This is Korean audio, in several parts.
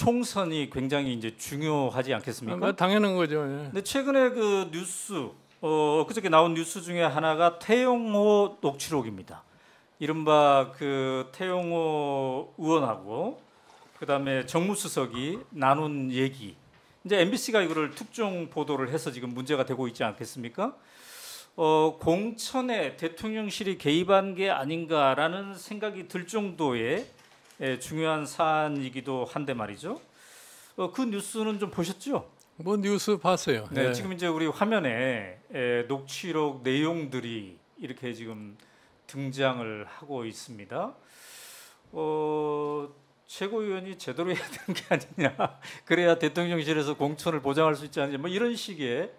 총선이 굉장히 이제 중요하지 않겠습니까? 당연한 거죠. 예. 근데 최근에 그 뉴스 그저께 나온 뉴스 중에 하나가 태영호 녹취록입니다. 이른바 그 태영호 의원하고 그다음에 정무수석이 나눈 얘기. 이제 MBC가 이거를 특종 보도를 해서 지금 문제가 되고 있지 않겠습니까? 공천에 대통령실이 개입한 게 아닌가라는 생각이 들 정도의 중요한 사안이기도 한데 말이죠. 그 뉴스는 좀 보셨죠? 뭐 뉴스 봤어요. 네, 예. 지금 이제 우리 화면에 녹취록 내용들이 이렇게 지금 등장을 하고 있습니다. 최고위원이 제대로 해야 되는 게 아니냐. 그래야 대통령실에서 공천을 보장할 수 있지 않느냐. 뭐 이런 식의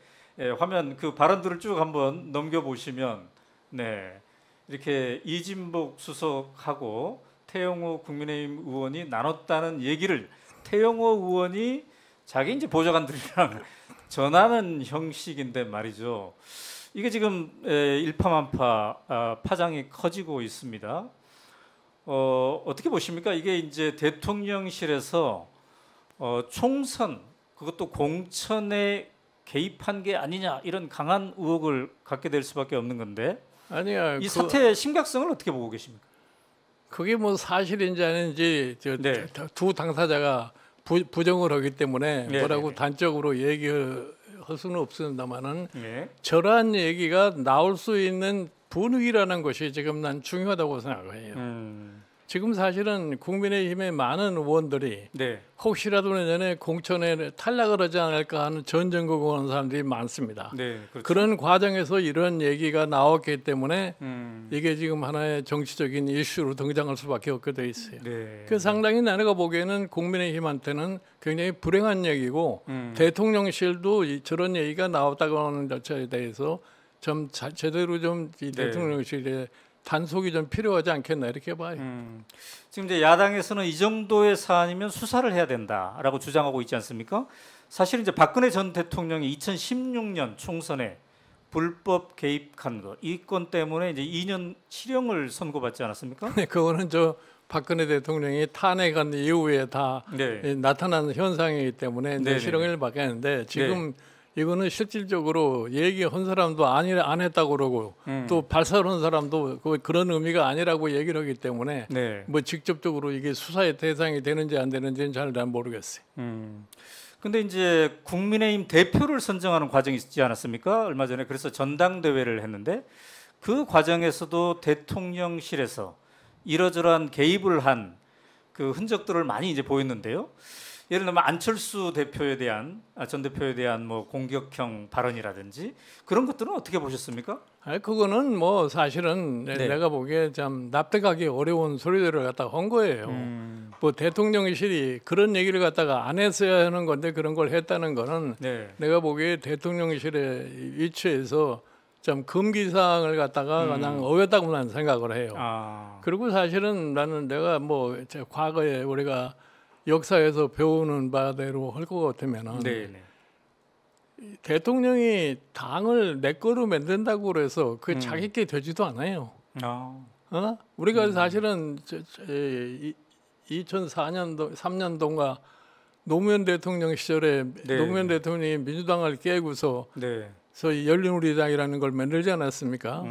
화면 그 발언들을 쭉 한번 넘겨보시면 네, 이렇게 이진복 수석하고 태영호 국민의힘 의원이 나눴다는 얘기를 태영호 의원이 자기 이제 보좌관들이랑 전하는 형식인데 말이죠. 이게 지금 일파만파 파장이 커지고 있습니다. 어떻게 보십니까? 이게 이제 대통령실에서 총선 그것도 공천에 개입한 게 아니냐 이런 강한 의혹을 갖게 될 수밖에 없는 건데 아니야. 이 사태의 심각성을 어떻게 보고 계십니까? 그게 뭐 사실인지 아닌지 네. 두 당사자가 부정을 하기 때문에 네, 뭐라고 네, 네. 단적으로 얘기할 수는 없습니다만은 네. 저러한 얘기가 나올 수 있는 분위기라는 것이 지금 난 중요하다고 생각해요. 지금 사실은 국민의힘의 많은 의원들이 네. 혹시라도 내년에 공천에 탈락을 하지 않을까 하는 전전긍긍 하는 사람들이 많습니다. 네. 그렇죠. 그런 과정에서 이런 얘기가 나왔기 때문에 이게 이게 지금 하나의 정치적인 이슈로 등장할 수밖에 없게 돼 있어요. 네. 그 상당히 내가 보기에는 국민의힘한테는 굉장히 불행한 얘기고 대통령실도 저런 얘기가 나왔다고 하는 자체에 대해서 좀 제대로 좀 이 네. 대통령실에 단속이 좀 필요하지 않겠나 이렇게 봐요. 지금 이제 야당에서는 이 정도의 사안이면 수사를 해야 된다라고 주장하고 있지 않습니까? 사실 이제 박근혜 전 대통령이 2016년 총선에 불법 개입한 것, 이 건 때문에 이제 2년 실형을 선고받지 않았습니까? 네, 그거는 저 박근혜 대통령이 탄핵한 이후에 다 네. 나타나는 현상이기 때문에 네네. 실형을 받겠는데 지금 이거는 실질적으로 얘기한 사람도 안 했다고 그러고 또 발설한 사람도 그런 의미가 아니라고 얘기를 하기 때문에 네. 뭐 직접적으로 이게 수사의 대상이 되는지 안 되는지는 잘 모르겠어요. 근데 이제 국민의힘 대표를 선정하는 과정이 있지 않았습니까? 얼마 전에 그래서 전당대회를 했는데 그 과정에서도 대통령실에서 이러저러한 개입을 한 그 흔적들을 많이 이제 보였는데요. 예를 들면 안철수 대표에 대한 전 대표에 대한 뭐 공격형 발언이라든지 그런 것들은 어떻게 보셨습니까? 그거는 뭐 사실은 네. 내가 보기에 참 납득하기 어려운 소리들을 갖다가 한 거예요. 뭐 대통령실이 그런 얘기를 갖다가 안 했어야 하는 건데 그런 걸 했다는 거는 네. 내가 보기에 대통령실의 위치에서 좀 금기사항을 갖다가 그냥 어겼다고 나는 생각을 해요. 그리고 사실은 나는 내가 뭐 과거에 우리가 역사에서 배우는 바대로 할 것 같으면은 네. 대통령이 당을 내 거로 만든다고 그래서 그 자기 게 되지도 않아요. 우리가 사실은 2004년도 3년도인가 노무현 대통령 시절에 네. 노무현 대통령이 민주당을 깨고서 네. 소위 열린우리당이라는 걸 만들지 않았습니까?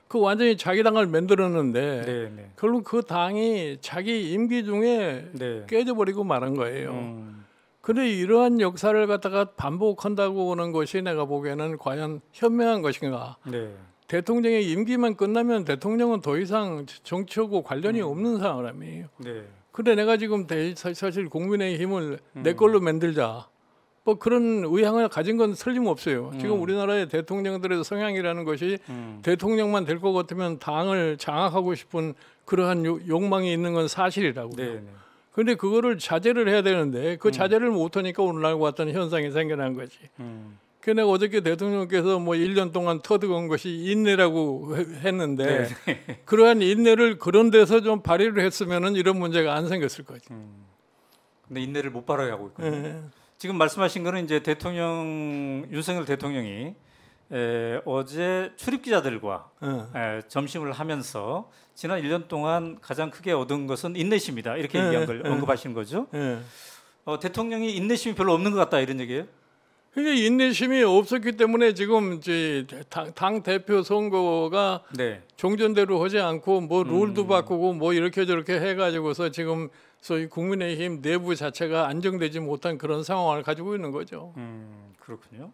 그 완전히 자기 당을 만들었는데 네. 결국 그 당이 자기 임기 중에 네. 깨져버리고 말한 거예요. 근데 이러한 역사를 갖다가 반복한다고 하는 것이 내가 보기에는 과연 현명한 것인가? 네. 대통령의 임기만 끝나면 대통령은 더 이상 정치하고 관련이 없는 사람이에요. 네. 근데 내가 지금 사실 국민의힘을 내 걸로 만들자. 뭐 그런 의향을 가진 건 틀림없어요. 지금 우리나라의 대통령들의 성향이라는 것이 대통령만 될 것 같으면 당을 장악하고 싶은 그러한 욕망이 있는 건 사실이라고요. 네. 그런데 그거를 자제를 해야 되는데 그 자제를 못하니까 오늘날 같은 현상이 생겨난 거지. 그 내가 어저께 대통령께서 뭐 1년 동안 터득한 것이 인내라고 했는데 그러한 인내를 그런 데서 좀 발휘를 했으면은 이런 문제가 안 생겼을 거지. 근데 인내를 못 발휘하고 있거든요. 네. 지금 말씀하신 거는 이제 윤석열 대통령이 어제 출입 기자들과 점심을 하면서 지난 1년 동안 가장 크게 얻은 것은 인내심이다 이렇게 얘기한 걸 언급하시는 거죠. 대통령이 인내심이 별로 없는 것 같다 이런 얘기예요? 그게 인내심이 없었기 때문에 지금 이제 당 대표 선거가 네. 종전대로 하지 않고 뭐 룰도 바꾸고 뭐 이렇게 저렇게 해가지고서 지금 소위 국민의힘 내부 자체가 안정되지 못한 그런 상황을 가지고 있는 거죠. 그렇군요.